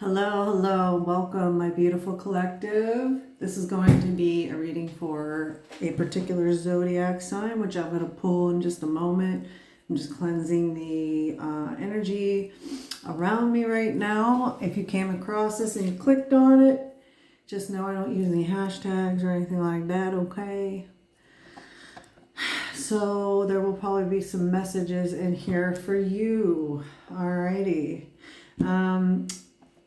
Hello, welcome, my beautiful collective. This is going to be a reading for a particular zodiac sign, which I'm going to pull in just a moment. I'm just cleansing the energy around me right now. If you came across this and you clicked on it, just know I don't use any hashtags or anything like that, okay? So there will probably be some messages in here for you. Alrighty.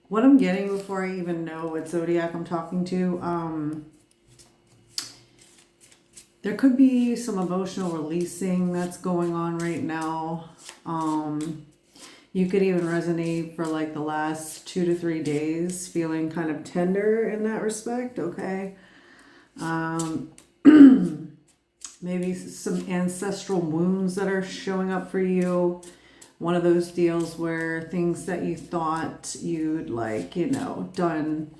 What I'm getting before I even know what zodiac I'm talking to, there could be some emotional releasing that's going on right now. You could even resonate for like the last 2 to 3 days, feeling kind of tender in that respect, okay? Maybe some ancestral wounds that are showing up for you. One of those deals where things that you thought you'd done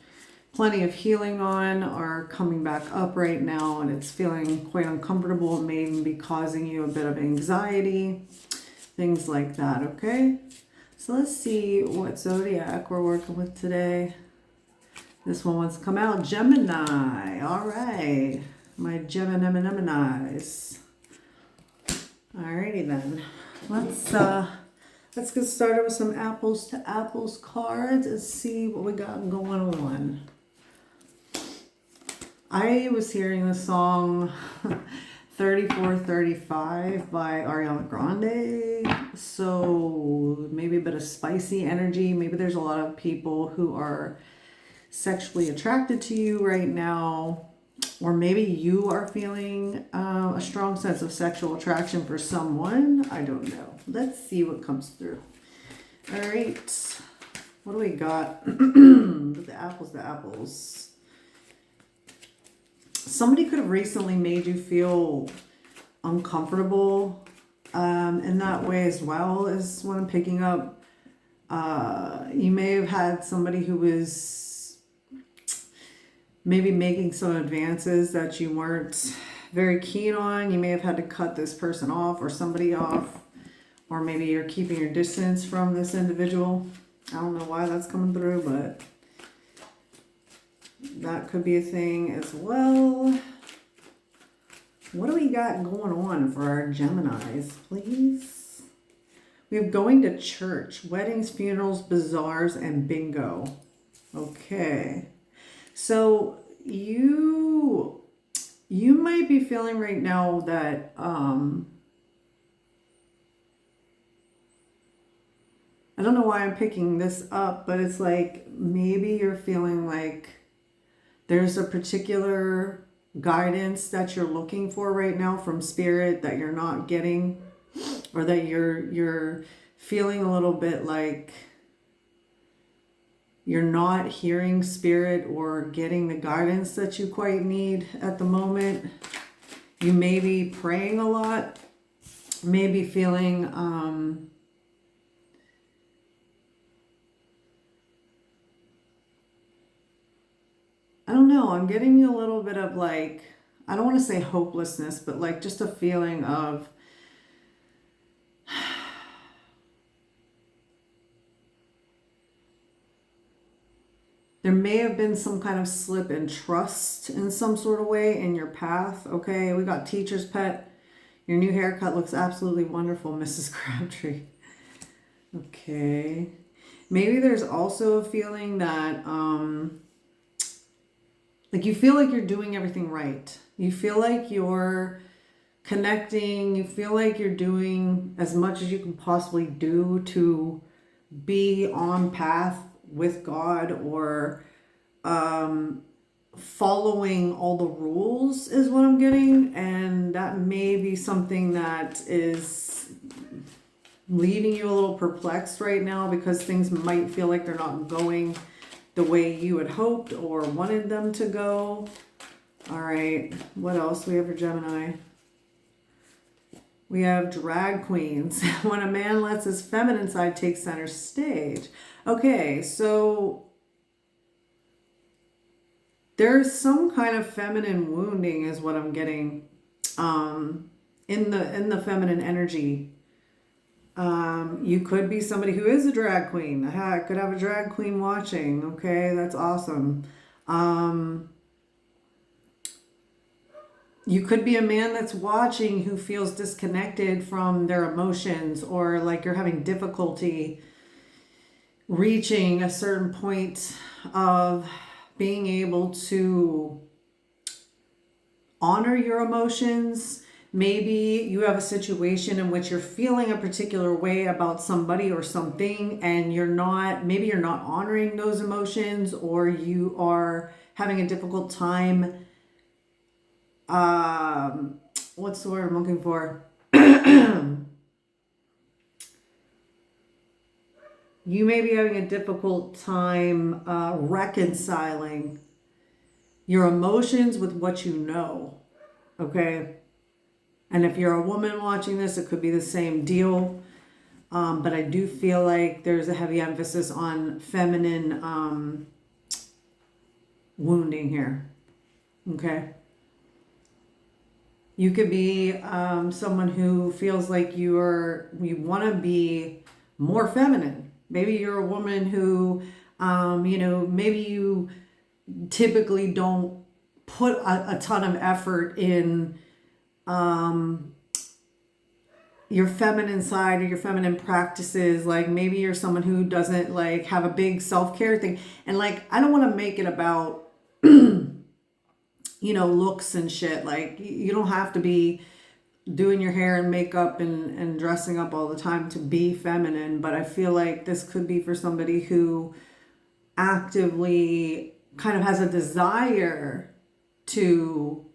plenty of healing on are coming back up right now, and it's feeling quite uncomfortable. It may even be causing you a bit of anxiety, things like that, okay? So let's see what zodiac we're working with today. This one wants to come out, Gemini. All right, my Geminis. Alrighty then. Let's get started with some apples to apples cards and see what we got going on. I was hearing the song 3435 by Ariana Grande. So maybe a bit of spicy energy. Maybe there's a lot of people who are sexually attracted to you right now. Or maybe you are feeling a strong sense of sexual attraction for someone. I don't know. Let's see what comes through. All right. What do we got? The apples. Somebody could have recently made you feel uncomfortable in that way as well, as what I'm picking up. You may have had somebody who was maybe making some advances that you weren't very keen on. You may have had to cut this person off or somebody off, or maybe you're keeping your distance from this individual. I don't know why that's coming through, but that could be a thing as well. What do we got going on for our Geminis, please? We have going to church, weddings, funerals, bazaars, and bingo. Okay. So you might be feeling right now that I don't know why I'm picking this up, but it's like maybe you're feeling like there's a particular guidance that you're looking for right now from spirit that you're not getting, or that you're feeling a little bit like you're not hearing spirit or getting the guidance that you quite need at the moment. You may be praying a lot, maybe feeling I don't know, I'm getting a little bit of like, I don't want to say hopelessness, but like just a feeling of there may have been some kind of slip in trust in some sort of way in your path. Okay, we got teacher's pet. Your new haircut looks absolutely wonderful, Mrs. Crabtree. Okay. Maybe there's also a feeling that, like you feel like you're doing everything right. You feel like you're connecting. You feel like you're doing as much as you can possibly do to be on path with God, or following all the rules is what I'm getting. And that may be something that is leaving you a little perplexed right now, because things might feel like they're not going the way you had hoped or wanted them to go. All right, what else do we have for Gemini? We have drag queens. When a man lets his feminine side take center stage. Okay, so there's some kind of feminine wounding is what I'm getting in the feminine energy You could be somebody who is a drag queen. I could have a drag queen watching. Okay, that's awesome. You could be a man that's watching who feels disconnected from their emotions, or like you're having difficulty reaching a certain point of being able to honor your emotions. Maybe you have a situation in which you're feeling a particular way about somebody or something, and maybe you're not honoring those emotions, or you are having a difficult time. What's the word I'm looking for? You may be having a difficult time reconciling your emotions with what you know. Okay. And if you're a woman watching this, it could be the same deal. But I do feel like there's a heavy emphasis on feminine wounding here. Okay. You could be someone who feels like you want to be more feminine. Maybe you're a woman who, maybe you typically don't put a ton of effort in your feminine side or your feminine practices. Like maybe you're someone who doesn't like have a big self-care thing. And like, I don't want to make it about, looks and shit. Like you don't have to be doing your hair and makeup and dressing up all the time to be feminine. But I feel like this could be for somebody who actively kind of has a desire to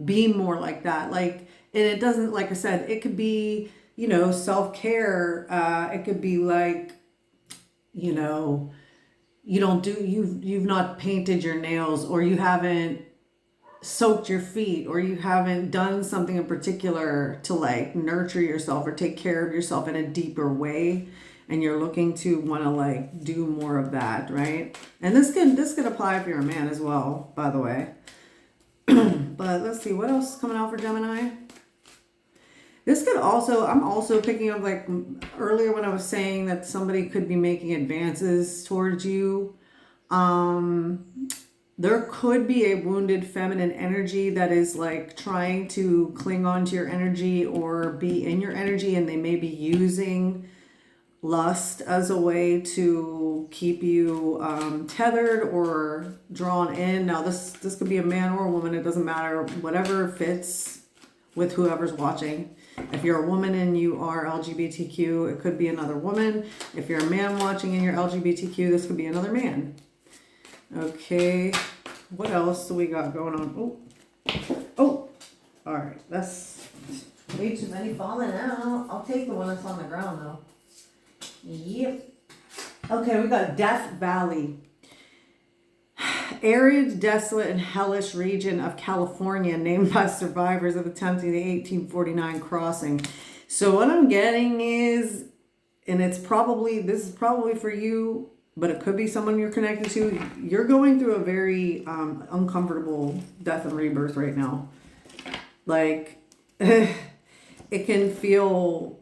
be more like that. Like, and it doesn't, like I said, it could be, self-care. It could be like, you've not painted your nails, or you haven't soaked your feet, or you haven't done something in particular to like nurture yourself or take care of yourself in a deeper way, and you're looking to want to like do more of that, right? And this could apply if you're a man as well, by the way. But let's see what else is coming out for Gemini. This could also, I'm also picking up like earlier when I was saying that somebody could be making advances towards you. There could be a wounded feminine energy that is like trying to cling on to your energy or be in your energy, and they may be using lust as a way to keep you tethered or drawn in. Now this could be a man or a woman, it doesn't matter, whatever fits with whoever's watching. If you're a woman and you are LGBTQ, it could be another woman. If you're a man watching and you're LGBTQ, this could be another man. Okay, what else do we got going on? Oh, all right, that's way too many falling out. I'll take the one that's on the ground though. Yep. Okay, we got Death Valley. Arid, desolate, and hellish region of California named by survivors of attempting the 1849 crossing. So what I'm getting is, and this is probably for you, but it could be someone you're connected to. You're going through a very uncomfortable death and rebirth right now. Like, it can feel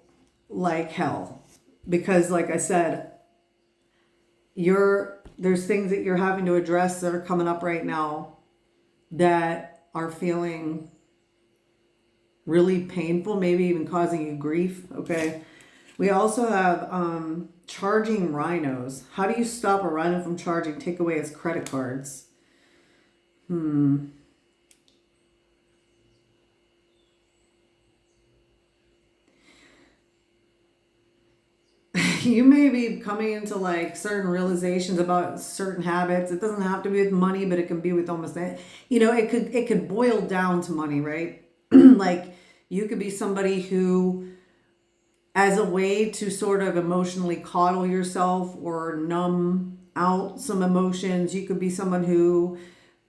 like hell. Because like I said, there's things that you're having to address that are coming up right now that are feeling really painful, maybe even causing you grief. Okay. We also have charging rhinos. How do you stop a rhino from charging? Take away its credit cards. You may be coming into like certain realizations about certain habits. It doesn't have to be with money, but it can be with almost that. It could boil down to money, right? Like you could be somebody who, as a way to sort of emotionally coddle yourself or numb out some emotions, you could be someone who,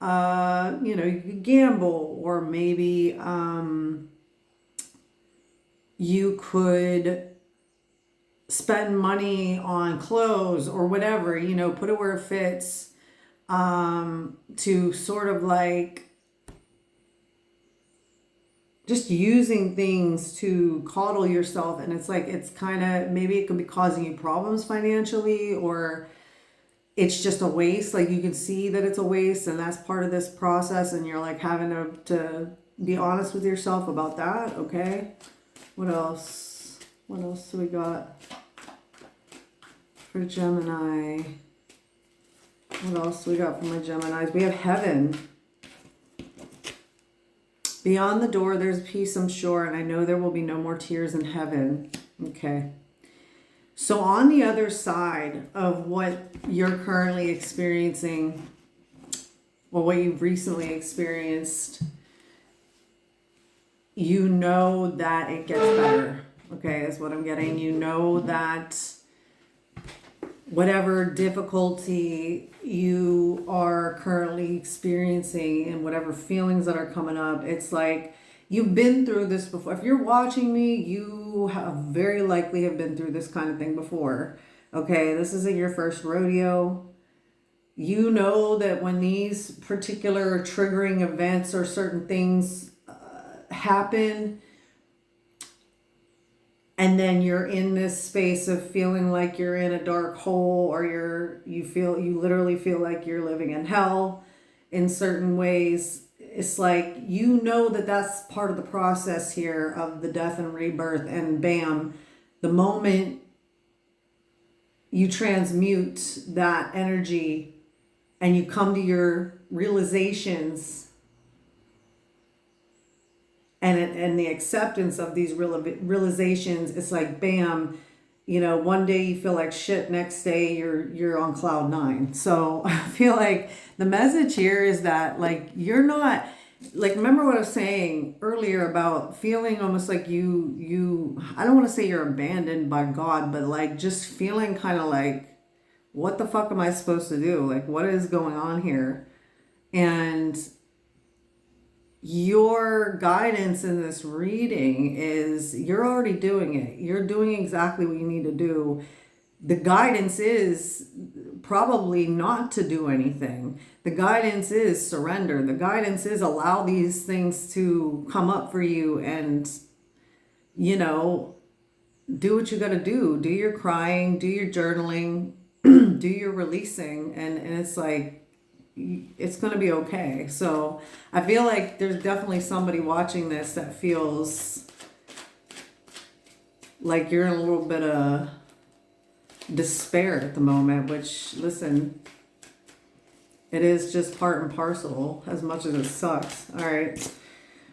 you could gamble, or maybe you could spend money on clothes or whatever, put it where it fits, to sort of like just using things to coddle yourself. And it's like, it's kind of, maybe it could be causing you problems financially, or it's just a waste. Like you can see that it's a waste and that's part of this process. And you're like having to be honest with yourself about that. Okay. What else? What else do we got for Gemini? What else do we got for my Geminis? We have heaven. Beyond the door, there's peace, I'm sure, and I know there will be no more tears in heaven. Okay. So on the other side of what you're currently experiencing, or what you've recently experienced, you know that it gets better. Okay, is what I'm getting. You know that whatever difficulty you are currently experiencing and whatever feelings that are coming up, it's like you've been through this before. If you're watching me, you have very likely have been through this kind of thing before. Okay, this isn't your first rodeo. You know that when these particular triggering events or certain things happen, and then you're in this space of feeling like you're in a dark hole, or you literally feel like you're living in hell in certain ways. It's like, you know that that's part of the process here of the death and rebirth, and bam, the moment you transmute that energy and you come to your realizations and the acceptance of these realizations, it's like bam, you know, one day you feel like shit, next day you're on cloud 9. So I feel like the message here is that, like, you're not, like, remember what I was saying earlier about feeling almost like you I don't want to say you're abandoned by God, but like just feeling kind of like, what the fuck am I supposed to do? Like, what is going on here? And your guidance in this reading is you're already doing it. You're doing exactly what you need to do. The guidance is probably not to do anything. The guidance is surrender. The guidance is allow these things to come up for you and, you know, do what you got to do. Do your crying, do your journaling, do your releasing. And it's like, it's going to be okay. So I feel like there's definitely somebody watching this that feels like you're in a little bit of despair at the moment, which, listen, it is just part and parcel, as much as it sucks. All right.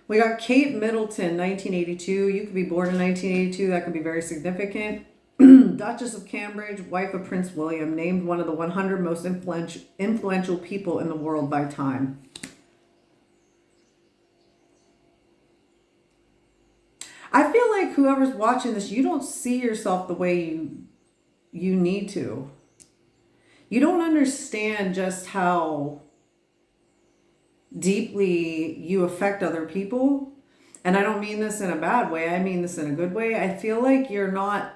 We got Kate Middleton, 1982. You could be born in 1982. That could be very significant. Duchess of Cambridge, wife of Prince William, named one of the 100 most influential people in the world by Time. I feel like whoever's watching this, you don't see yourself the way you need to. You don't understand just how deeply you affect other people. And I don't mean this in a bad way. I mean this in a good way. I feel like you're not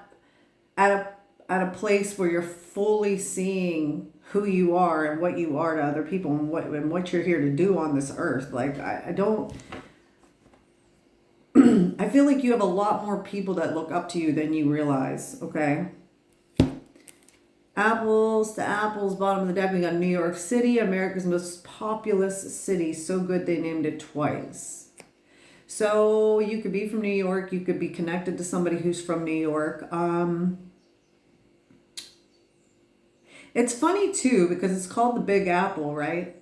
at a place where you're fully seeing who you are and what you are to other people, and what you're here to do on this earth. Like, I don't I feel like you have a lot more people that look up to you than you realize. Okay. Apples to apples, bottom of the deck, we got New York City, America's most populous city. So good they named it twice. So you could be from New York. You could be connected to somebody who's from New York. It's funny too, because it's called the Big Apple, right?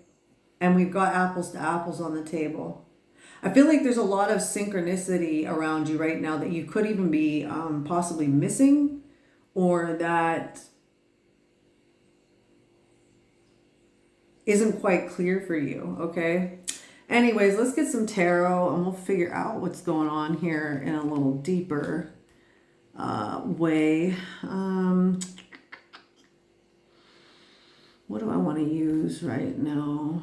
And we've got apples to apples on the table. I feel like there's a lot of synchronicity around you right now that you could even be possibly missing, or that isn't quite clear for you, okay? Anyways, let's get some tarot and we'll figure out what's going on here in a little deeper way. What do I want to use right now?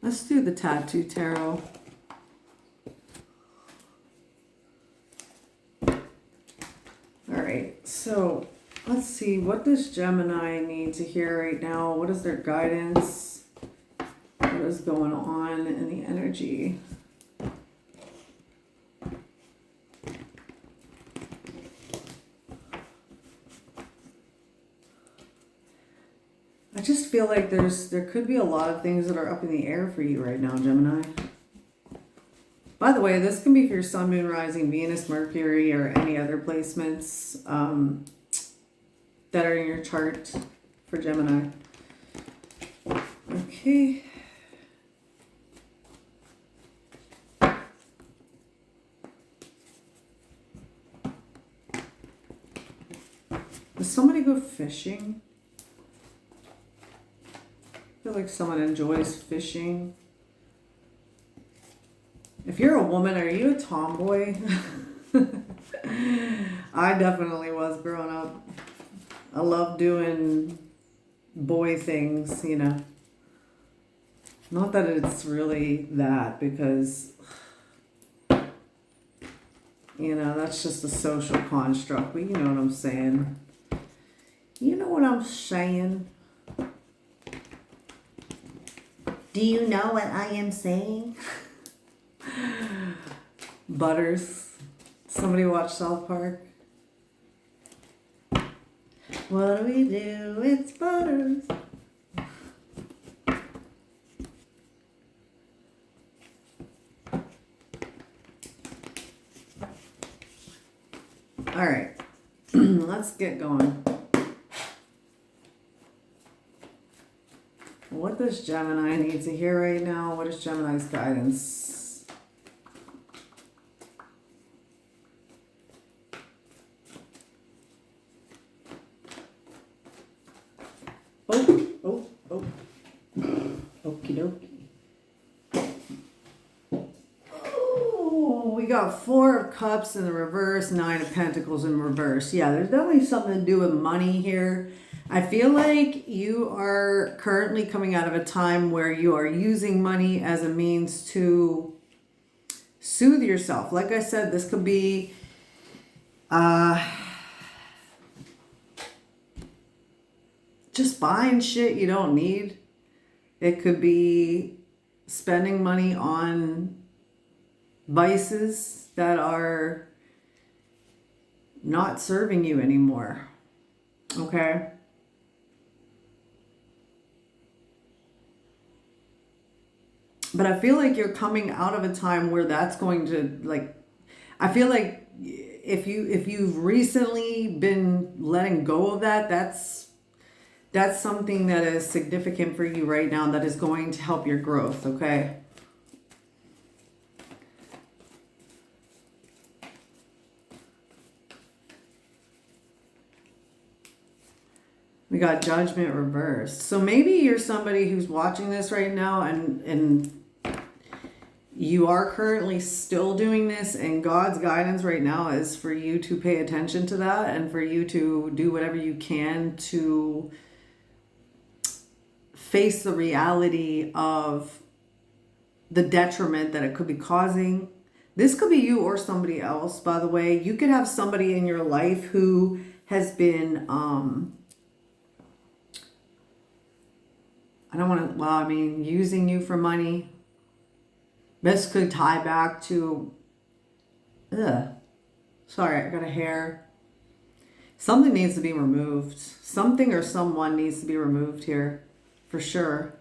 Let's do the Tattoo Tarot. All right, so Let's see, what does Gemini need to hear right now? What is their guidance? What is going on in the energy? I just feel like there could be a lot of things that are up in the air for you right now, Gemini. By the way, this can be for your Sun, Moon, Rising, Venus, Mercury, or any other placements that are in your chart for Gemini. Okay. Does somebody go fishing? I feel like someone enjoys fishing. If you're a woman, are you a tomboy? I definitely was growing up. I love doing boy things, you know. Not that it's really that, because, you know, that's just a social construct. But you know what I'm saying. You know what I'm saying. Do you know what I am saying? Butters. Somebody watch South Park? What do we do? It's Butters. All right. Let's get going. What does Gemini need to hear right now? What is Gemini's guidance? Oh. Okie dokie. Oh, we got 4 of Cups in the reverse, 9 of Pentacles in reverse. Yeah, there's definitely something to do with money here. I feel like you are currently coming out of a time where you are using money as a means to soothe yourself. Like I said, this could be just buying shit you don't need. It could be spending money on vices that are not serving you anymore. Okay? But I feel like you're coming out of a time where that's going to, like, I feel like if you've recently been letting go of that, that's something that is significant for you right now that is going to help your growth, okay? We got Judgment reversed. So maybe you're somebody who's watching this right now and you are currently still doing this, and God's guidance right now is for you to pay attention to that and for you to do whatever you can to face the reality of the detriment that it could be causing. This could be you or somebody else, by the way. You could have somebody in your life who has been, using you for money. This could tie back to, sorry, I got a hair. Something needs to be removed. Something or someone needs to be removed here, for sure.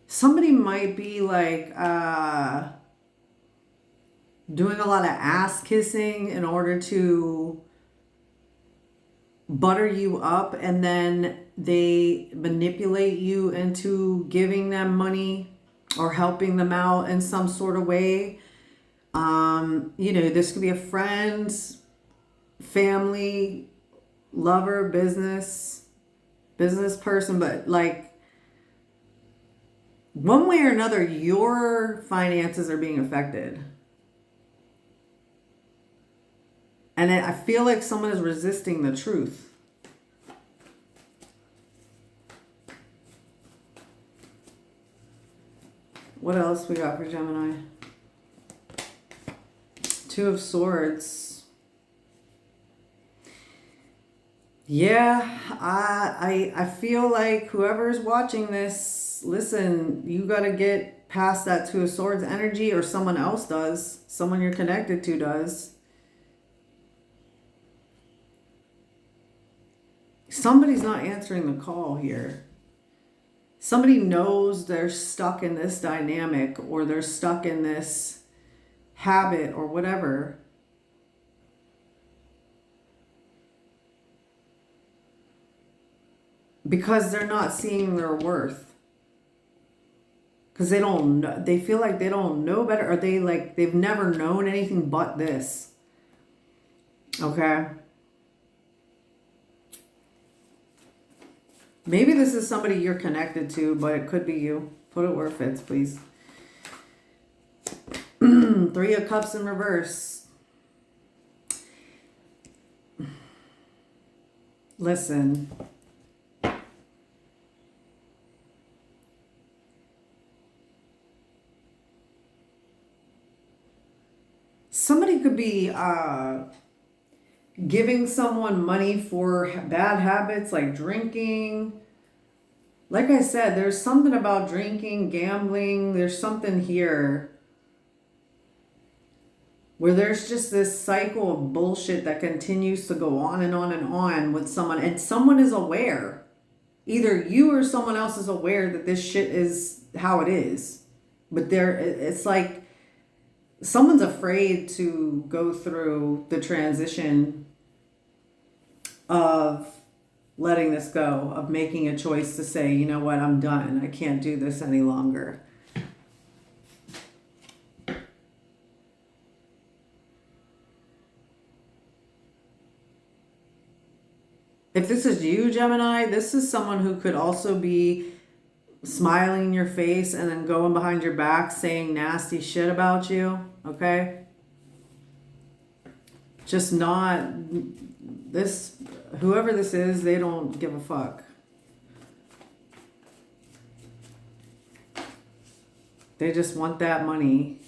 Somebody might be like, doing a lot of ass kissing in order to butter you up, and then they manipulate you into giving them money or helping them out in some sort of way. This could be a friend, family, lover, business person, but like one way or another, your finances are being affected. And I feel like someone is resisting the truth. What else we got for Gemini? Two of Swords. Yeah, I feel like whoever's watching this, listen, you got to get past that Two of Swords energy, or someone else does. Someone you're connected to does. Somebody's not answering the call here. Somebody knows they're stuck in this dynamic, or they're stuck in this habit or whatever. Because they're not seeing their worth. Because they don't know, they feel like they don't know better, or they've never known anything but this. Okay? Maybe this is somebody you're connected to, but it could be you. Put it where it fits, please. Three of Cups in reverse. Listen. Somebody could be giving someone money for bad habits like drinking. Like I said, there's something about drinking, gambling. There's something here where there's just this cycle of bullshit that continues to go on and on and on with someone. And someone is aware. Either you or someone else is aware that this shit is how it is. But it's like someone's afraid to go through the transition of letting this go, of making a choice to say, you know what, I'm done. I can't do this any longer. If this is you, Gemini, this is someone who could also be smiling in your face and then going behind your back saying nasty shit about you, okay? Just not this, whoever this is, they don't give a fuck. They just want that money.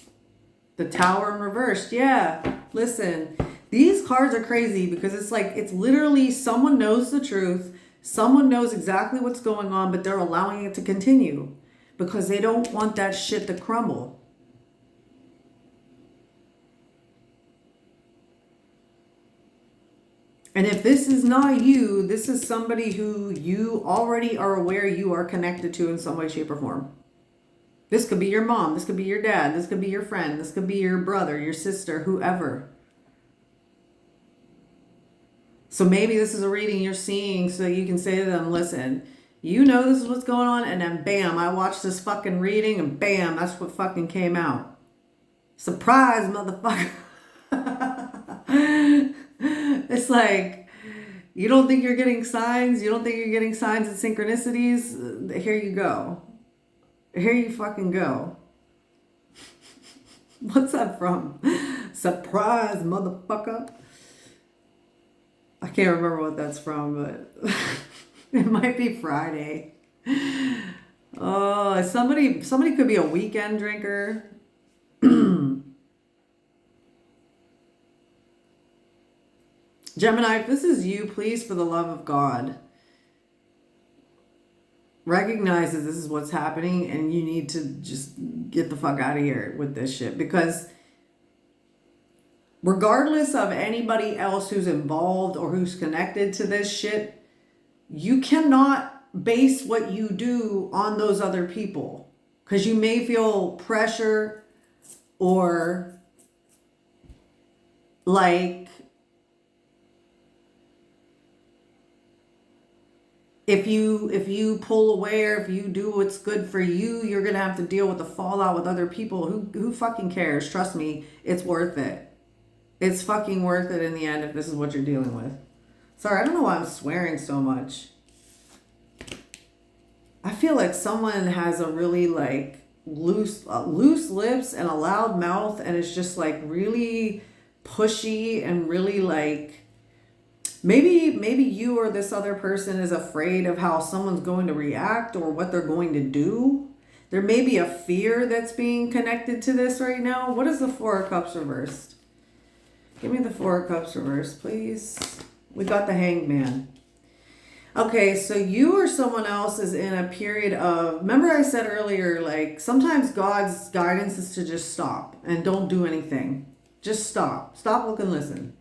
The Tower in reverse, yeah. Listen, these cards are crazy because it's like, it's literally someone knows the truth. Someone knows exactly what's going on, but they're allowing it to continue because they don't want that shit to crumble. And if this is not you, this is somebody who you already are aware you are connected to in some way, shape, or form. This could be your mom. This could be your dad. This could be your friend. This could be your brother, your sister, whoever. So maybe this is a reading you're seeing so you can say to them, listen, you know this is what's going on, and then bam, I watched this fucking reading, and bam, that's what fucking came out. Surprise, motherfucker. It's like, you don't think you're getting signs? You don't think you're getting signs and synchronicities? Here you go. Here you fucking go. What's that from? Surprise, motherfucker. I can't remember what that's from, but it might be Friday. Oh, somebody could be a weekend drinker. Gemini, if this is you, please, for the love of God, recognize that this is what's happening and you need to just get the fuck out of here with this shit. Because regardless of anybody else who's involved or who's connected to this shit, you cannot base what you do on those other people. Because you may feel pressure or like if you pull away or if you do what's good for you, you're going to have to deal with the fallout with other people. Who fucking cares? Trust me, it's worth it. It's fucking worth it in the end if this is what you're dealing with. Sorry, I don't know why I'm swearing so much. I feel like someone has a really like loose lips and a loud mouth, and it's just like really pushy and really like maybe you or this other person is afraid of how someone's going to react or what they're going to do. There may be a fear that's being connected to this right now. What is the Four of Cups reversed? Give me the Four of Cups reversed, please. We got the Hanged Man. Okay, so you or someone else is in a period of, remember I said earlier, like sometimes God's guidance is to just stop and don't do anything. Just stop. Stop, look, and listen.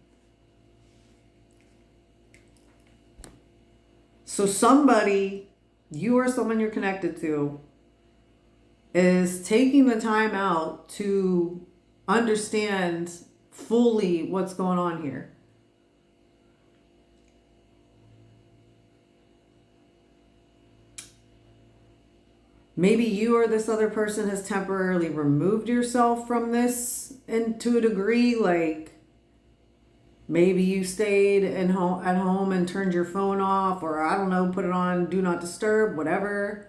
So somebody, you or someone you're connected to, is taking the time out to understand fully what's going on here. Maybe you or this other person has temporarily removed yourself from this, and to a degree, like maybe you stayed at home and turned your phone off, or I don't know, put it on do not disturb, whatever.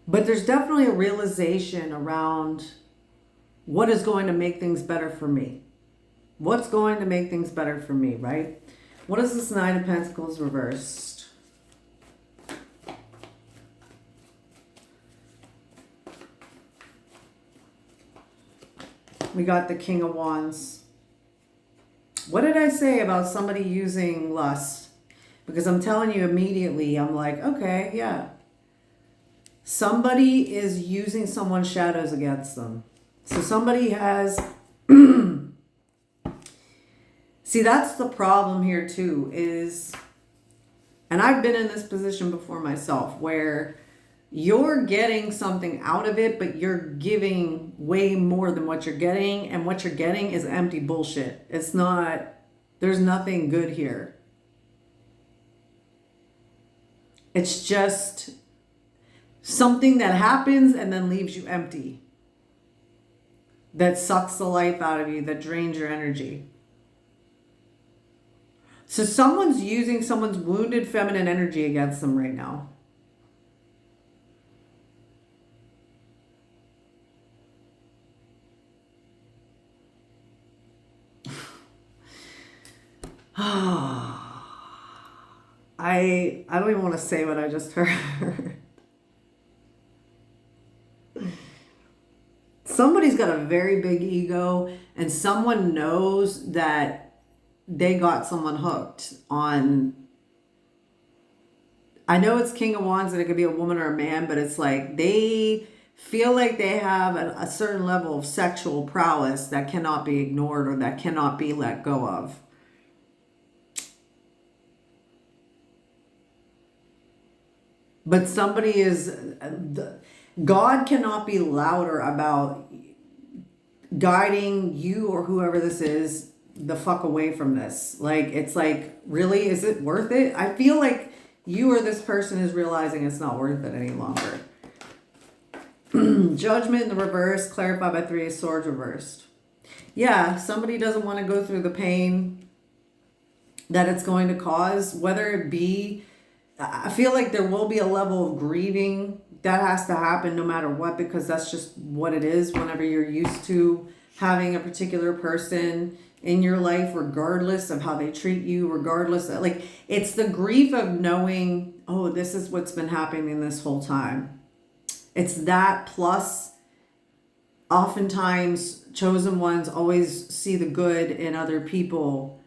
But there's definitely a realization around what is going to make things better for me. What's going to make things better for me, right? What is this Nine of Pentacles reversed? We got the King of Wands. What did I say about somebody using lust? Because I'm telling you immediately, I'm like, okay, yeah. Somebody is using someone's shadows against them. So somebody has... See, that's the problem here too, is... And I've been in this position before myself, where you're getting something out of it, but you're giving way more than what you're getting. And what you're getting is empty bullshit. It's not... There's nothing good here. It's just... something that happens and then leaves you empty. That sucks the life out of you, that drains your energy. So someone's using someone's wounded feminine energy against them right now. I don't even want to say what I just heard. Somebody's got a very big ego, and someone knows that they got someone hooked on. I know it's King of Wands and it could be a woman or a man, but it's like they feel like they have a certain level of sexual prowess that cannot be ignored or that cannot be let go of. But somebody is... God cannot be louder about guiding you or whoever this is the fuck away from this. Like, it's like, really, is it worth it? I feel like you or this person is realizing it's not worth it any longer. Judgment in the reverse, clarified by Three of Swords reversed. Yeah, somebody doesn't want to go through the pain that it's going to cause, whether it be... I feel like there will be a level of grieving that has to happen no matter what, because that's just what it is whenever you're used to having a particular person in your life, regardless of how they treat you, regardless of, like, it's the grief of knowing, oh, this is what's been happening this whole time. It's that, plus oftentimes chosen ones always see the good in other people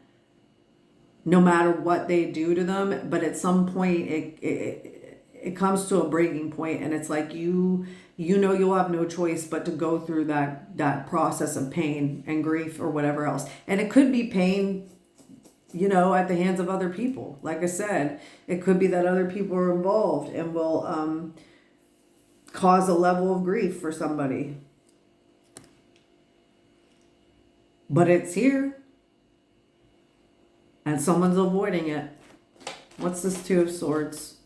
no matter what they do to them. But at some point it comes to a breaking point, and it's like you know you'll have no choice but to go through that process of pain and grief or whatever else. And it could be pain, you know, at the hands of other people. Like I said, it could be that other people are involved and will cause a level of grief for somebody. But it's here. And someone's avoiding it. What's this Two of Swords?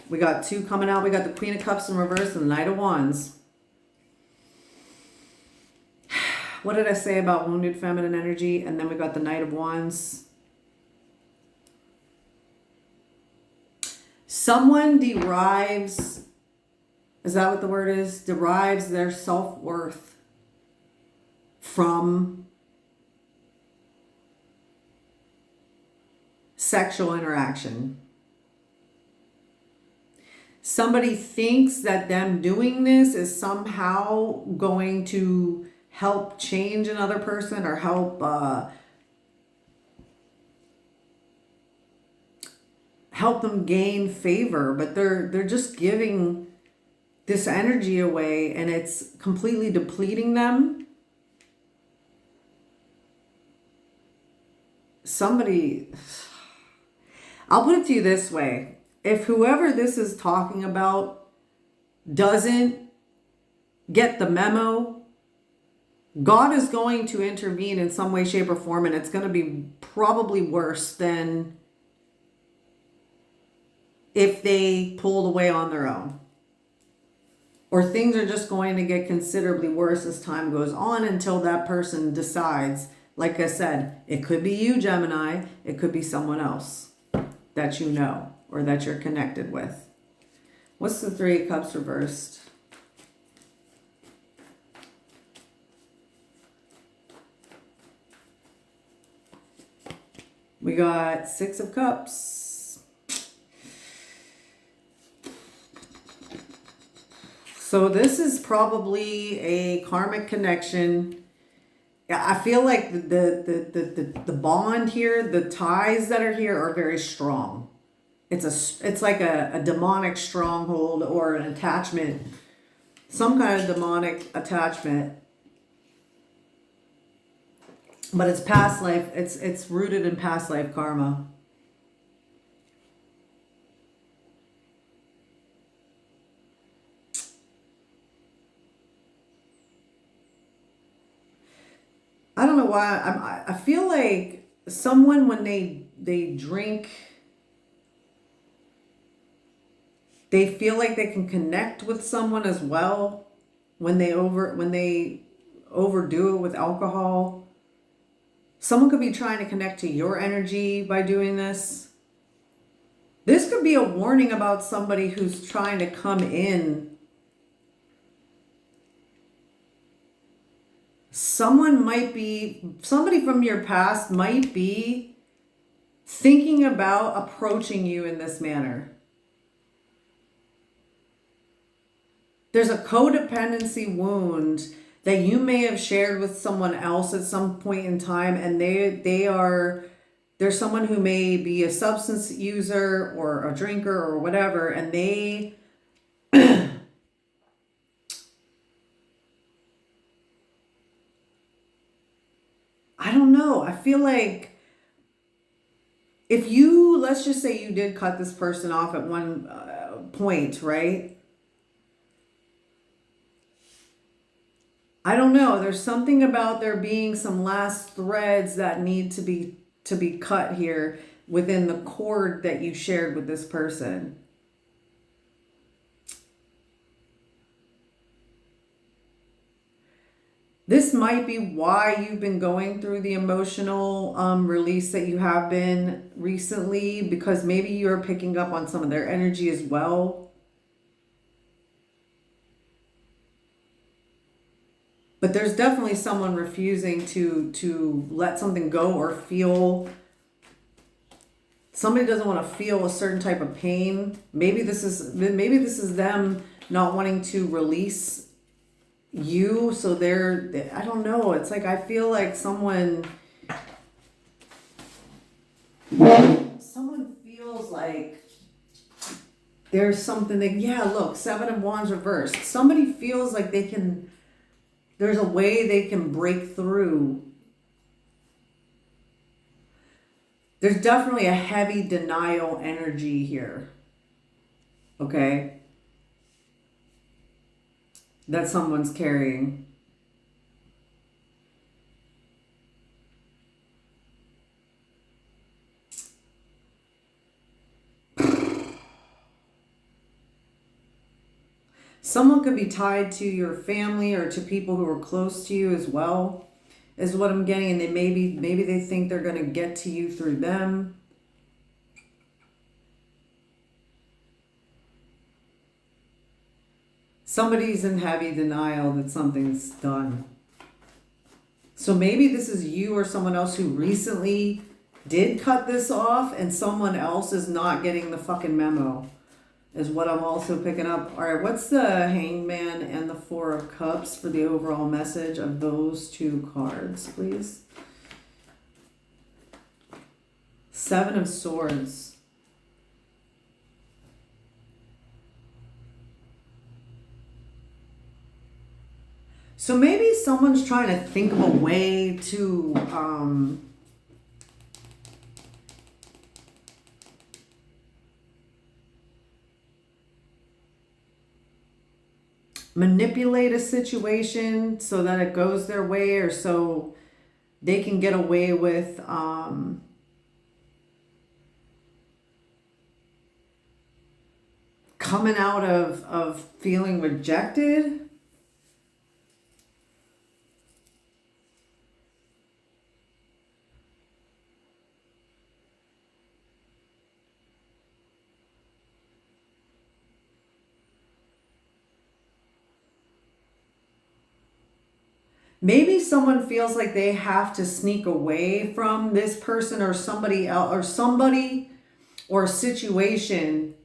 We got two coming out. We got the Queen of Cups in reverse and the Knight of Wands. What did I say about wounded feminine energy? And then we got the Knight of Wands. Someone derives Is that what the word is? Derives their self-worth from sexual interaction. Somebody thinks that them doing this is somehow going to help change another person or help help them gain favor, but they're just giving this energy away and it's completely depleting them. Somebody, I'll put it to you this way. If whoever this is talking about doesn't get the memo, God is going to intervene in some way, shape, or form, and it's going to be probably worse than if they pulled away on their own. Or things are just going to get considerably worse as time goes on until that person decides. Like I said, it could be you, Gemini. It could be someone else that you know or that you're connected with. What's the Three of Cups reversed? We got Six of Cups. So this is probably a karmic connection. I feel like the bond here, the ties that are here are very strong. It's like a demonic stronghold or an attachment, some kind of demonic attachment. But it's past life. It's rooted in past life karma. I don't know why. I feel like someone, when they drink, they feel like they can connect with someone as well when they overdo it with alcohol. Someone could be trying to connect to your energy by doing this. This could be a warning about somebody who's trying to come in. Somebody from your past might be thinking about approaching you in this manner. There's a codependency wound that you may have shared with someone else at some point in time, and there's someone who may be a substance user or a drinker or whatever, and they I don't know. I feel like if you, let's just say you did cut this person off at one point, right? I don't know. There's something about there being some last threads that need to be cut here within the cord that you shared with this person. This might be why you've been going through the emotional release that you have been recently, because maybe you're picking up on some of their energy as well. But there's definitely someone refusing to let something go or feel. Somebody doesn't want to feel a certain type of pain. Maybe this is them not wanting to release you, so I don't know. It's like I feel like someone feels like there's something that, yeah, look, Seven of Wands reversed. Somebody feels like there's a way they can break through. There's definitely a heavy denial energy here. Okay? That someone's carrying. Someone could be tied to your family or to people who are close to you as well, is what I'm getting. And maybe they think they're going to get to you through them. Somebody's in heavy denial that something's done. So maybe this is you or someone else who recently did cut this off, and someone else is not getting the fucking memo, is what I'm also picking up. All right, what's the Hangman and the Four of Cups for the overall message of those two cards, please? Seven of Swords. So maybe someone's trying to think of a way to manipulate a situation so that it goes their way, or so they can get away with coming out of feeling rejected. Maybe someone feels like they have to sneak away from this person or somebody else, or somebody or a situation.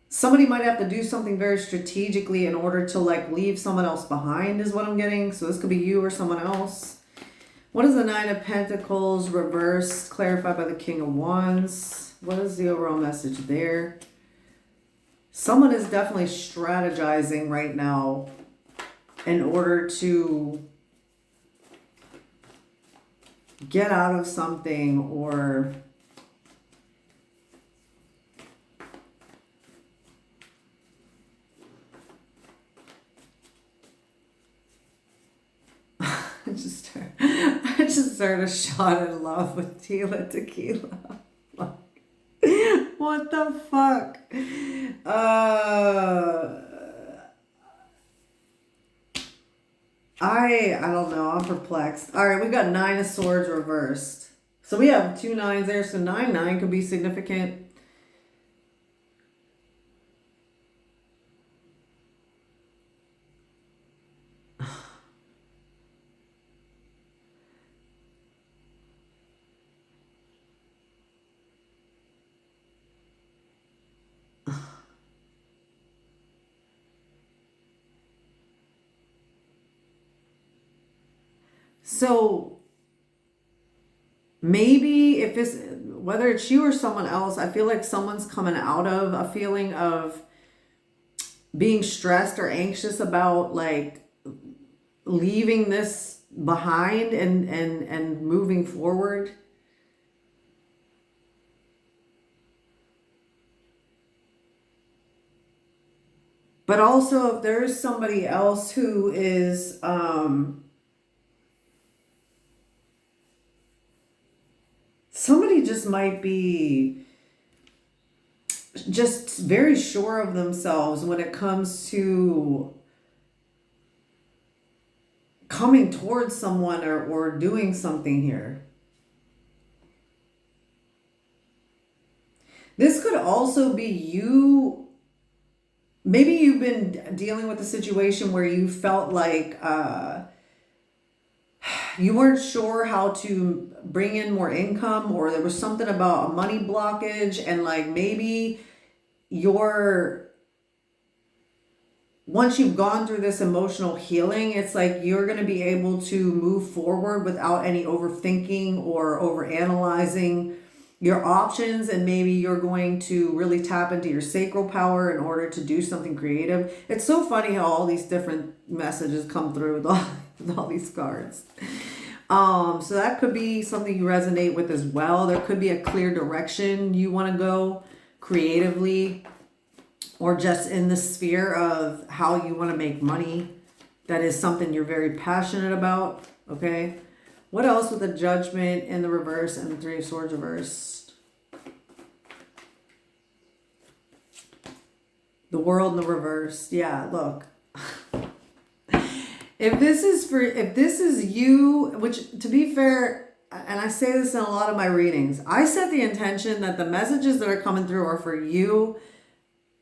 Somebody might have to do something very strategically in order to like leave someone else behind, is what I'm getting. So this could be you or someone else. What is the Nine of Pentacles reversed, clarified by the King of Wands? What is the overall message there? Someone is definitely strategizing right now in order to get out of something, or I just started a shot at love with Tila Tequila. What the fuck? I don't know. I'm perplexed. All right, we got Nine of Swords reversed. So we have two nines there. So 9-9 could be significant. So maybe if it's, whether it's you or someone else, I feel like someone's coming out of a feeling of being stressed or anxious about like leaving this behind and moving forward. But also if there's somebody else who is somebody just might be just very sure of themselves when it comes to coming towards someone or doing something here. This could also be you. Maybe you've been dealing with a situation where you felt like you weren't sure how to bring in more income, or there was something about a money blockage, and like maybe once you've gone through this emotional healing, it's like you're going to be able to move forward without any overthinking or overanalyzing your options, and maybe you're going to really tap into your sacral power in order to do something creative. It's so funny how all these different messages come through with all these cards. So that could be something you resonate with as well. There could be a clear direction you want to go creatively, or just in the sphere of how you want to make money. That is something you're very passionate about. Okay. What else with the Judgment in the reverse and the Three of Swords reversed? The World in the reverse. Yeah, look. If this is you, which to be fair, and I say this in a lot of my readings, I set the intention that the messages that are coming through are for you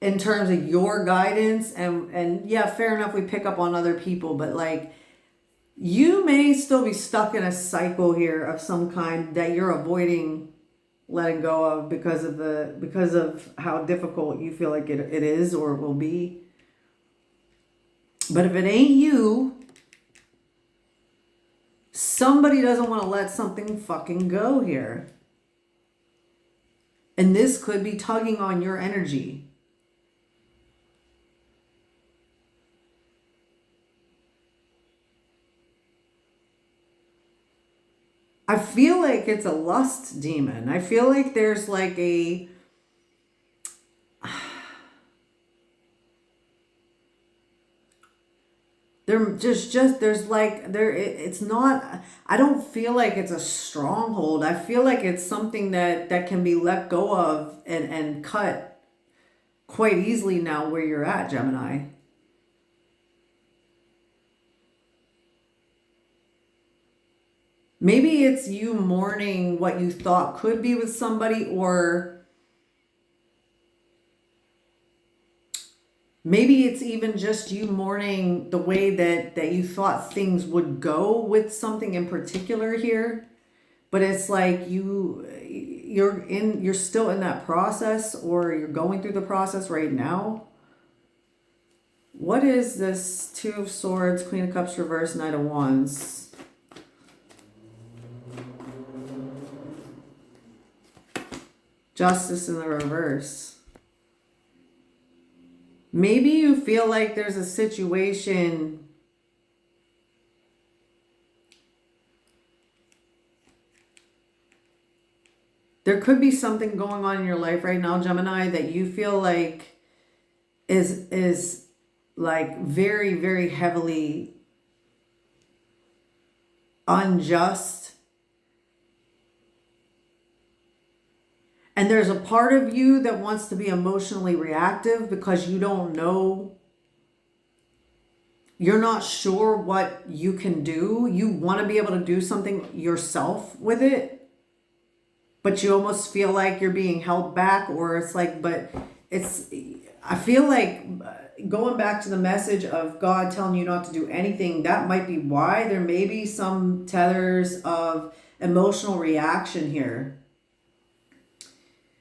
in terms of your guidance. And yeah, fair enough, we pick up on other people, but like, you may still be stuck in a cycle here of some kind that you're avoiding letting go of because of how difficult you feel like it is or it will be. But if it ain't you, somebody doesn't want to let something fucking go here. And this could be tugging on your energy. I feel like it's a lust demon. I feel like there's like a... it's not, I don't feel like it's a stronghold. I feel like it's something that can be let go of and cut quite easily now where you're at, Gemini. Maybe it's you mourning what you thought could be with somebody, or maybe it's even just you mourning the way that you thought things would go with something in particular here. But it's like you're still in that process, or you're going through the process right now. What is this? Two of Swords, Queen of Cups reverse, Knight of Wands. Justice in the reverse. Maybe you feel like there's a situation there could be something going on in your life right now, Gemini, that you feel like is like very, very heavily unjust. And there's a part of you that wants to be emotionally reactive because you don't know, you're not sure what you can do. You want to be able to do something yourself with it, but you almost feel like you're being held back, or it's like, I feel like going back to the message of God telling you not to do anything, that might be why there may be some tethers of emotional reaction here.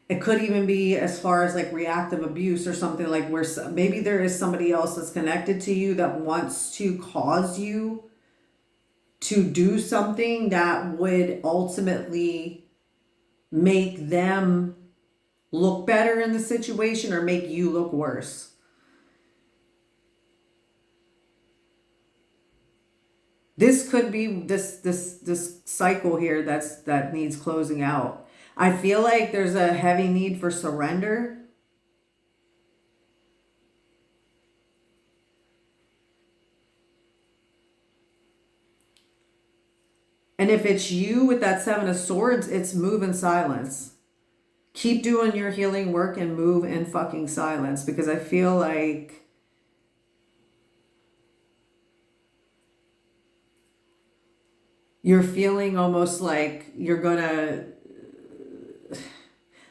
It could even be as far as like reactive abuse or something, like where maybe there is somebody else that's connected to you that wants to cause you to do something that would ultimately make them look better in the situation or make you look worse. This could be this cycle here that needs closing out. I feel like there's a heavy need for surrender. And if it's you with that Seven of Swords, it's move in silence. Keep doing your healing work and move in fucking silence, because I feel like you're feeling almost like you're gonna,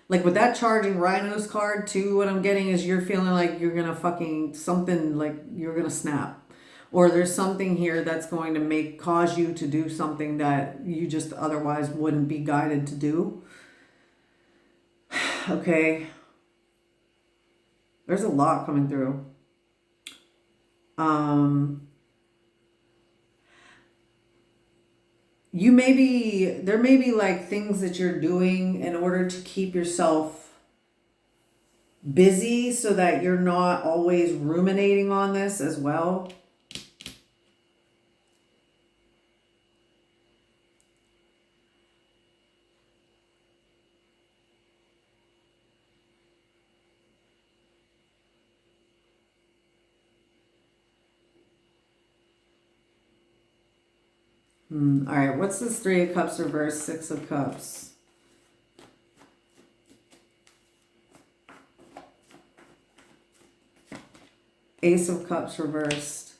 like with that charging rhinos card too, what I'm getting is you're feeling like you're gonna fucking something, like you're gonna snap, or there's something here that's going to cause you to do something that you just otherwise wouldn't be guided to do. Okay, there's a lot coming through. There may be like things that you're doing in order to keep yourself busy so that you're not always ruminating on this as well. All right, what's this Three of Cups reverse, Six of Cups? Ace of Cups reversed.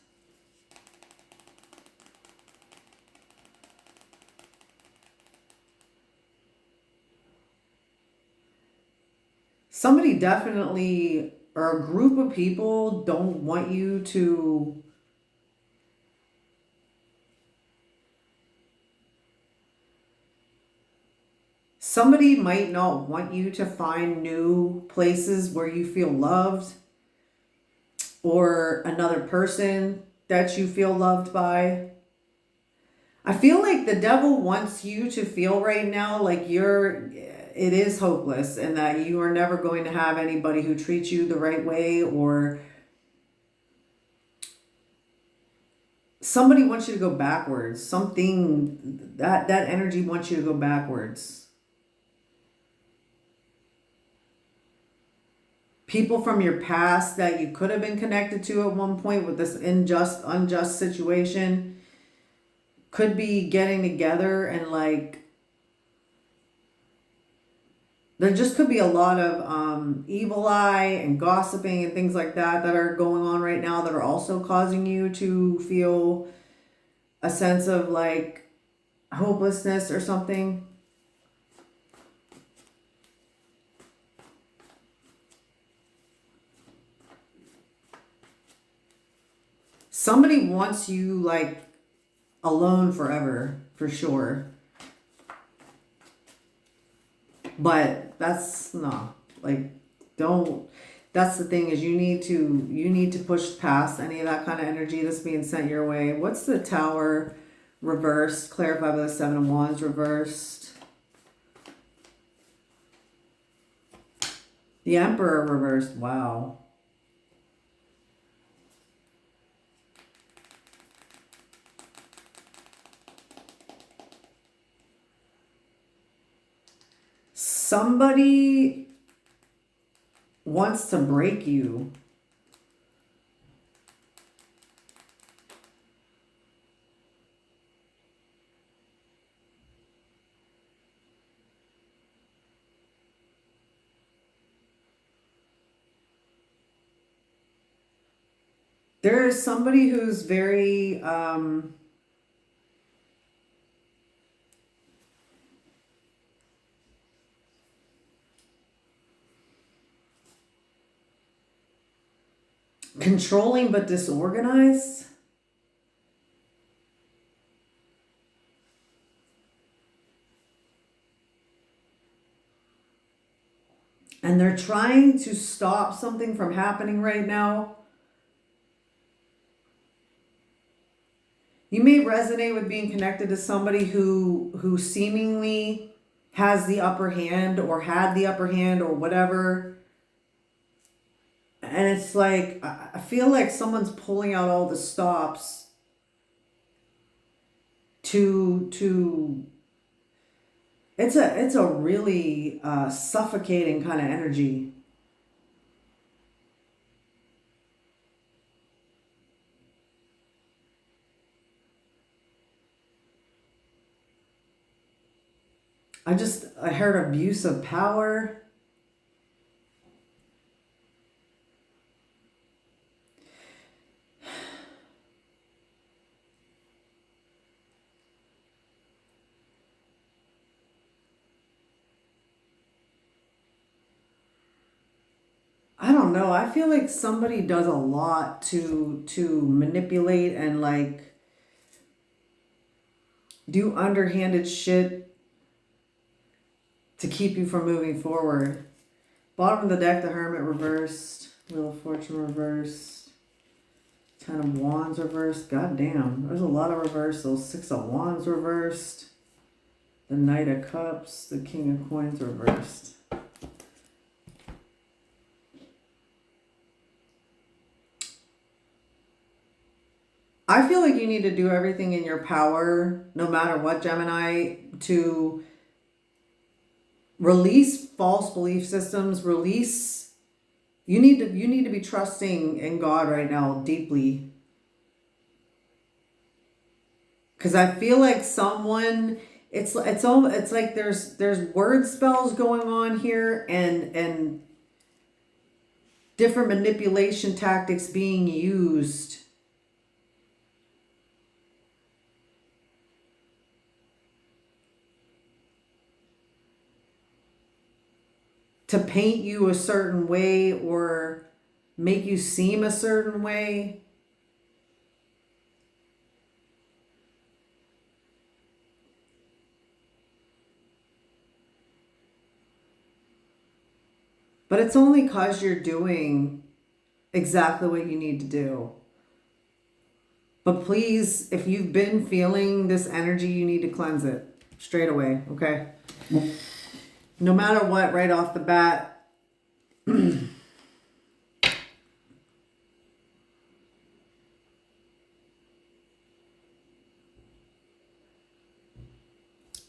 Somebody definitely or a group of people don't want you to somebody might not want you to find new places where you feel loved, or another person that you feel loved by. I feel like the devil wants you to feel right now like it is hopeless and that you are never going to have anybody who treats you the right way, or somebody wants you to go backwards. Something that energy wants you to go backwards. People from your past that you could have been connected to at one point with this unjust situation could be getting together, and like there just could be a lot of evil eye and gossiping and things like that are going on right now that are also causing you to feel a sense of like hopelessness or something. Somebody wants you like alone forever, for sure. But that's not like, don't, that's the thing, is you need to push past any of that kind of energy that's being sent your way. What's the Tower reversed? Clarified by the Seven of Wands reversed. The Emperor reversed. Wow. Somebody wants to break you. There is somebody who's very controlling but disorganized. And they're trying to stop something from happening right now. You may resonate with being connected to somebody who seemingly has the upper hand or had the upper hand or whatever. And it's like, I feel like someone's pulling out all the stops to it's a really suffocating kind of energy. I heard abuse of power. I don't know. I feel like somebody does a lot to manipulate and like do underhanded shit to keep you from moving forward. Bottom of the deck, the Hermit reversed. Wheel of Fortune reversed. Ten of Wands reversed. God damn. There's a lot of reversals. Six of Wands reversed. The Knight of Cups. The King of Coins reversed. I feel like you need to do everything in your power, no matter what, Gemini, to release false belief systems, you need to be trusting in God right now deeply. Cuz I feel like someone it's like there's word spells going on here and different manipulation tactics being used to paint you a certain way, or make you seem a certain way. But it's only because you're doing exactly what you need to do. But please, if you've been feeling this energy, you need to cleanse it straight away, okay? No matter what, right off the bat.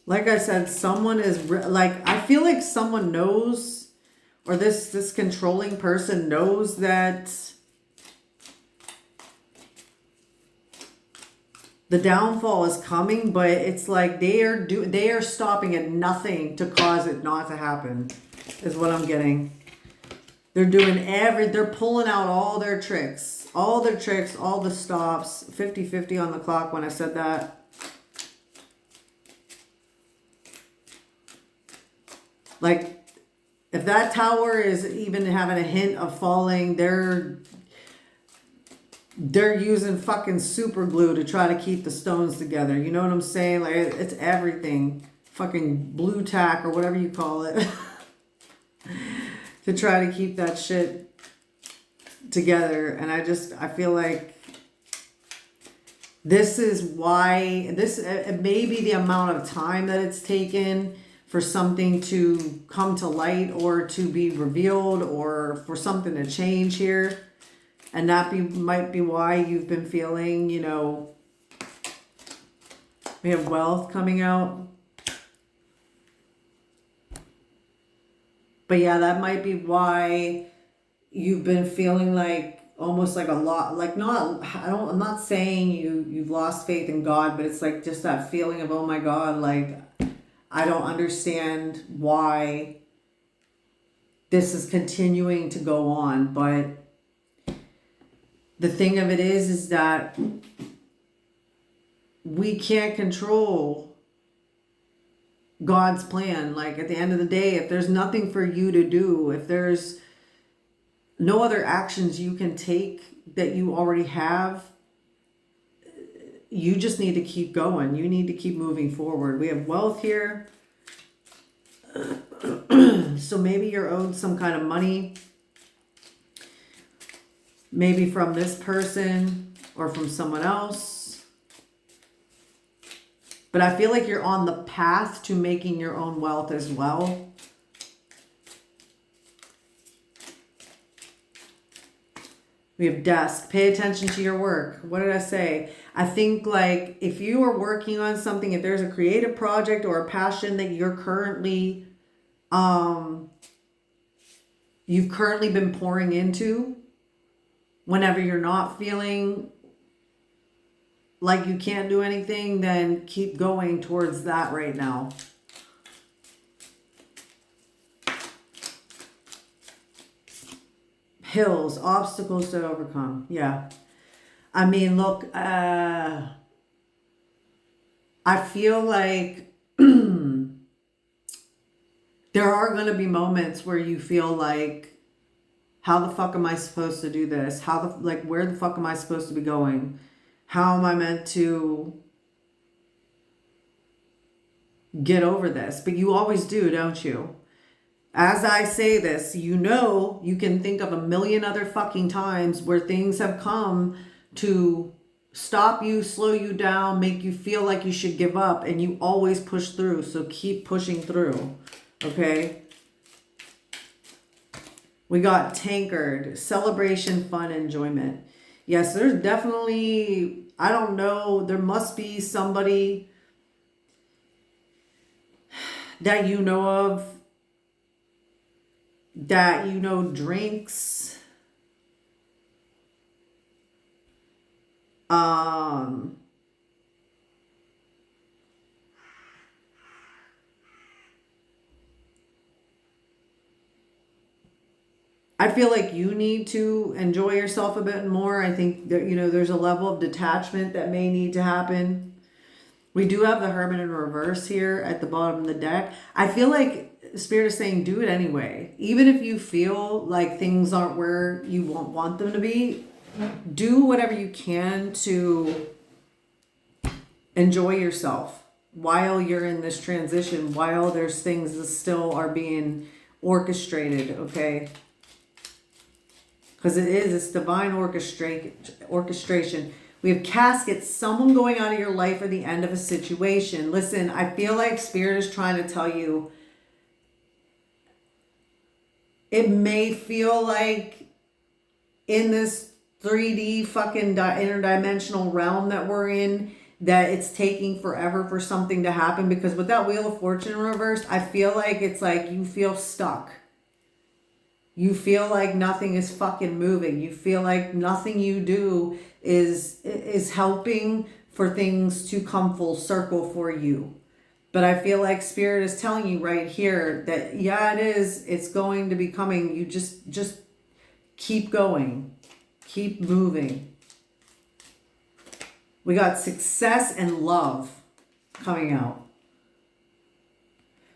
Like I said, someone is like, I feel like someone knows, or this controlling person knows that the downfall is coming, but it's like they are stopping at nothing to cause it not to happen, is what I'm getting. They're doing they're pulling out all their tricks, all the stops, 50-50 on the clock when I said that. Like, if that tower is even having a hint of falling, they're using fucking super glue to try to keep the stones together. You know what I'm saying? Like, it's everything. Fucking blue tack or whatever you call it. To try to keep that shit together. And I feel like this is why, it may be the amount of time that it's taken for something to come to light or to be revealed or for something to change here. And that might be why you've been feeling, you know, we have wealth coming out. But yeah, that might be why you've been feeling like almost like a lot, like I'm not saying you've lost faith in God, but it's like just that feeling of, oh my God, like I don't understand why this is continuing to go on. But the thing of it is that we can't control God's plan. Like, at the end of the day, if there's nothing for you to do, if there's no other actions you can take that you already have, you just need to keep going. You need to keep moving forward. We have wealth here. So maybe you're owed some kind of money. Maybe from this person or from someone else. But I feel like you're on the path to making your own wealth as well. We have desk. Pay attention to your work. What did I say? I think, like, if you are working on something, if there's a creative project or a passion that you're currently, you've currently been pouring into, whenever you're not feeling like you can't do anything, then keep going towards that right now. Hills, obstacles to overcome. Yeah. I mean, look, I feel like there are going to be moments where you feel like, how the fuck am I supposed to do this? Where the fuck am I supposed to be going? How am I meant to get over this? But you always do, don't you? As I say this, you know, you can think of a million other fucking times where things have come to stop you, slow you down, make you feel like you should give up, and you always push through. So keep pushing through, okay? We got tankard, celebration, fun, enjoyment. Yes, there's definitely, I don't know, there must be somebody that you know of, that you know drinks. I feel like you need to enjoy yourself a bit more. I think that, you know, there's a level of detachment that may need to happen. We do have the Hermit in reverse here at the bottom of the deck. I feel like Spirit is saying do it anyway. Even if you feel like things aren't where you want them to be, do whatever you can to enjoy yourself while you're in this transition, while there's things that still are being orchestrated, okay? Because it's divine orchestration. We have caskets, someone going out of your life, or the end of a situation. Listen, I feel like Spirit is trying to tell you, it may feel like in this 3D fucking interdimensional realm that we're in, that it's taking forever for something to happen. Because with that Wheel of Fortune reversed, I feel like it's like you feel stuck. You feel like nothing is fucking moving. You feel like nothing you do is helping for things to come full circle for you. But I feel like Spirit is telling you right here that, yeah, it is. It's going to be coming. You just keep going. Keep moving. We got success and love coming out.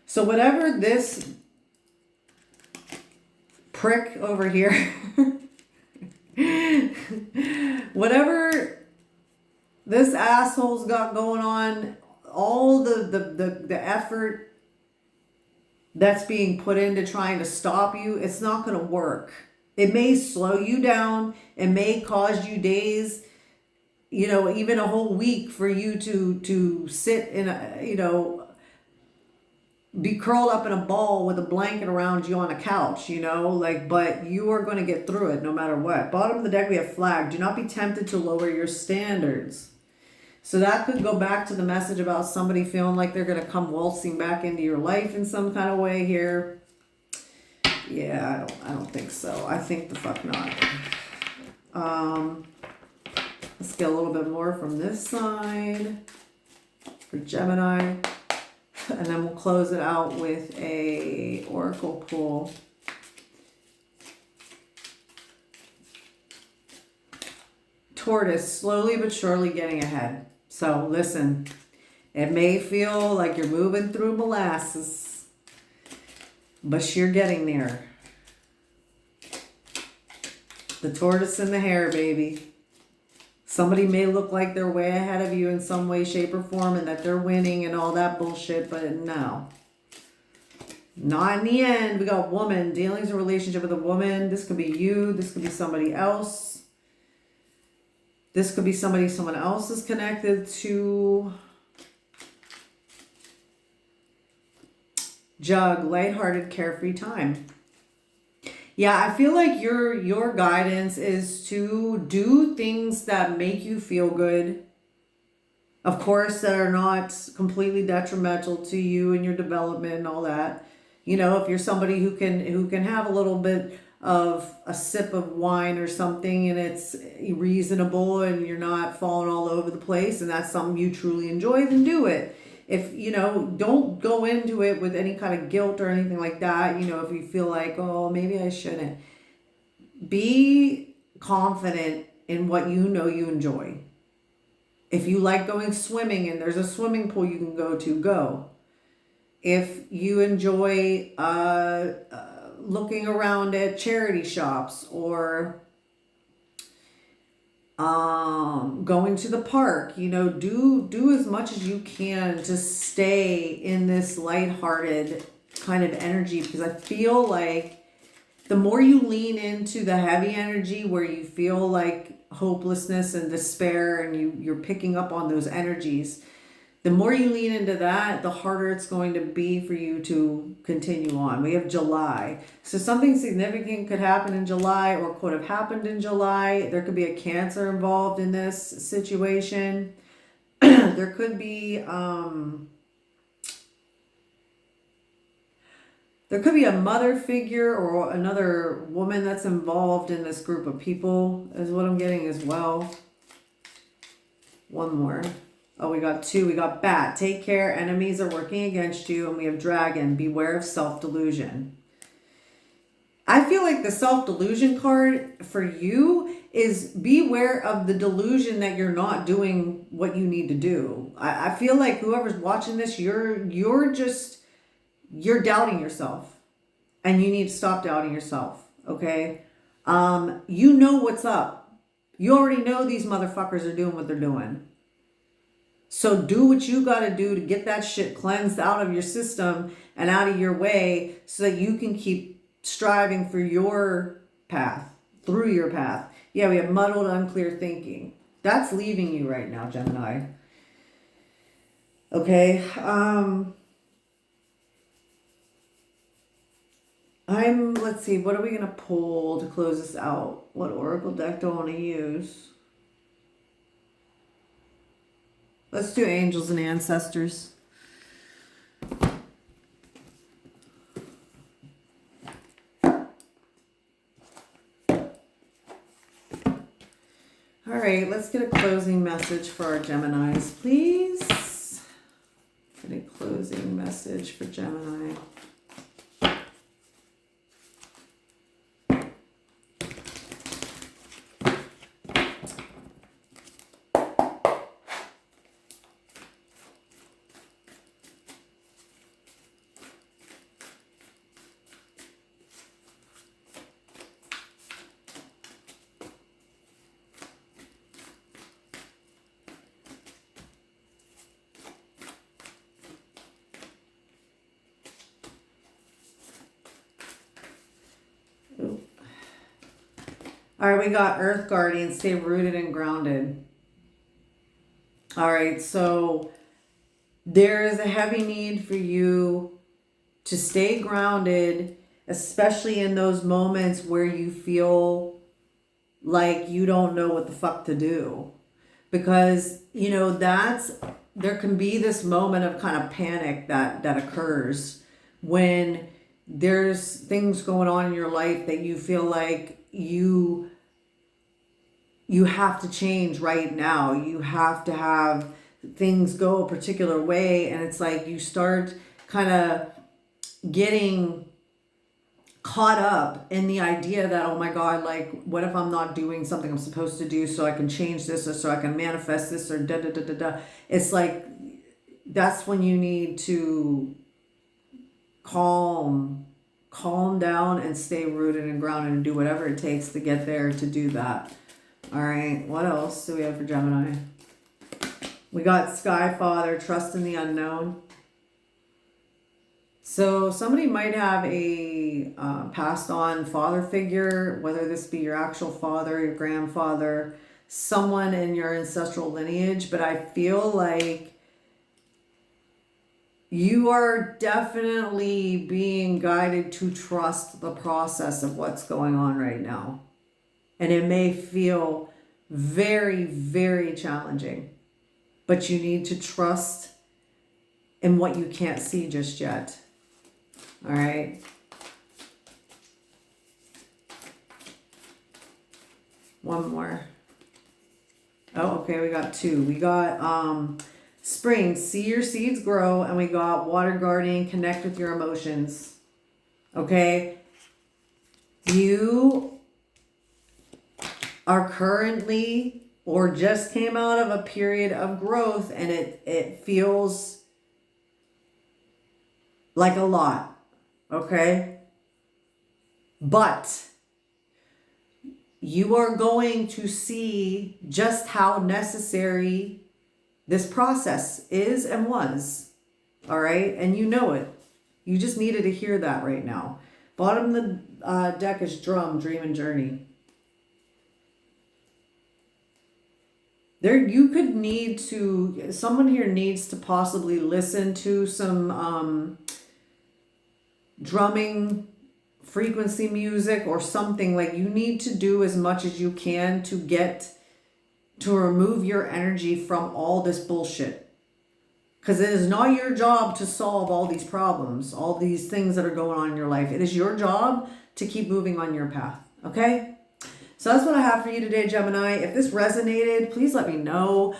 So whatever this prick over here, whatever this asshole's got going on, all the effort that's being put into trying to stop you, it's not going to work. It may slow you down. It may cause you days, even a whole week for you to sit in a, be curled up in a ball with a blanket around you on a couch, but you are going to get through it no matter what. Bottom of the deck, we have flag. Do not be tempted to lower your standards. So that could go back to the message about somebody feeling like they're going to come waltzing back into your life in some kind of way here. Yeah, I don't think so. I think the fuck not. Let's get a little bit more from this side for Gemini. And then we'll close it out with a oracle pull. Tortoise, slowly but surely getting ahead. So listen, it may feel like you're moving through molasses, but you're getting there. The tortoise and the hare, baby. Somebody may look like they're way ahead of you in some way, shape, or form, and that they're winning and all that bullshit, but no. Not in the end. We got woman. Dealings or relationship with a woman. This could be you. This could be somebody else. This could be somebody someone else is connected to. Jug. Lighthearted, carefree time. Yeah, I feel like your guidance is to do things that make you feel good. Of course, that are not completely detrimental to you and your development and all that. If you're somebody who can have a little bit of a sip of wine or something and it's reasonable and you're not falling all over the place and that's something you truly enjoy, then do it. If, don't go into it with any kind of guilt or anything like that. If you feel like, oh, maybe I shouldn't. Be confident in what you enjoy. If you like going swimming and there's a swimming pool you can go to, go. If you enjoy looking around at charity shops or going to the park, do as much as you can to stay in this lighthearted kind of energy, because I feel like the more you lean into the heavy energy where you feel like hopelessness and despair and you're picking up on those energies, the more you lean into that, the harder it's going to be for you to continue on. We have July. So something significant could happen in July or could have happened in July. There could be a Cancer involved in this situation. There could be a mother figure or another woman that's involved in this group of people is what I'm getting as well. One more. Oh, we got two. We got bat. Take care. Enemies are working against you. And we have dragon. Beware of self-delusion. I feel like the self-delusion card for you is beware of the delusion that you're not doing what you need to do. I feel like whoever's watching this, you're just you're doubting yourself. And you need to stop doubting yourself, okay? You know what's up. You already know these motherfuckers are doing what they're doing. So do what you got to do to get that shit cleansed out of your system and out of your way so that you can keep striving for your path, through your path. Yeah, we have muddled, unclear thinking. That's leaving you right now, Gemini. Okay. Let's see, what are we going to pull to close this out? What oracle deck do I want to use? Let's do angels and ancestors. All right, let's get a closing message for our Geminis, please. Get a closing message for Gemini. All right, we got Earth Guardian, stay rooted and grounded. All right, so there is a heavy need for you to stay grounded, especially in those moments where you feel like you don't know what the fuck to do. Because, you know, there can be this moment of kind of panic that occurs when there's things going on in your life that you feel like you have to change right now. You have to have things go a particular way, and it's like you start kind of getting caught up in the idea that, oh my God, like, what if I'm not doing something I'm supposed to do so I can change this, or so I can manifest this, or da da da da da. It's like that's when you need to calm down and stay rooted and grounded and do whatever it takes to get there to do that. All right, what else do we have for Gemini? We got Sky Father, trust in the unknown. So somebody might have a passed on father figure, whether this be your actual father, your grandfather, someone in your ancestral lineage, but I feel like you are definitely being guided to trust the process of what's going on right now. And it may feel very, very challenging, but you need to trust in what you can't see just yet. All right. One more. Oh, okay. We got two. We got, spring, see your seeds grow, and we got water guardian, connect with your emotions. Okay? You are currently or just came out of a period of growth, and it feels like a lot. Okay? But you are going to see just how necessary this process is and was. All right? And you know it. You just needed to hear that right now. Bottom of the deck is drum, dream, and journey. You could need to, someone here needs to possibly listen to some drumming frequency music or something. Like, you need to do as much as you can to remove your energy from all this bullshit. Because it is not your job to solve all these problems, all these things that are going on in your life. It is your job to keep moving on your path. Okay? So that's what I have for you today, Gemini. If this resonated, please let me know.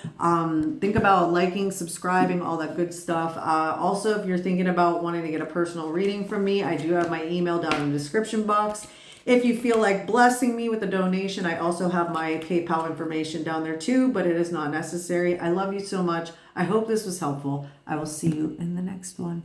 Think about liking, subscribing, all that good stuff. Also, if you're thinking about wanting to get a personal reading from me, I do have my email down in the description box. If you feel like blessing me with a donation, I also have my PayPal information down there too, but it is not necessary. I love you so much. I hope this was helpful. I will see you in the next one.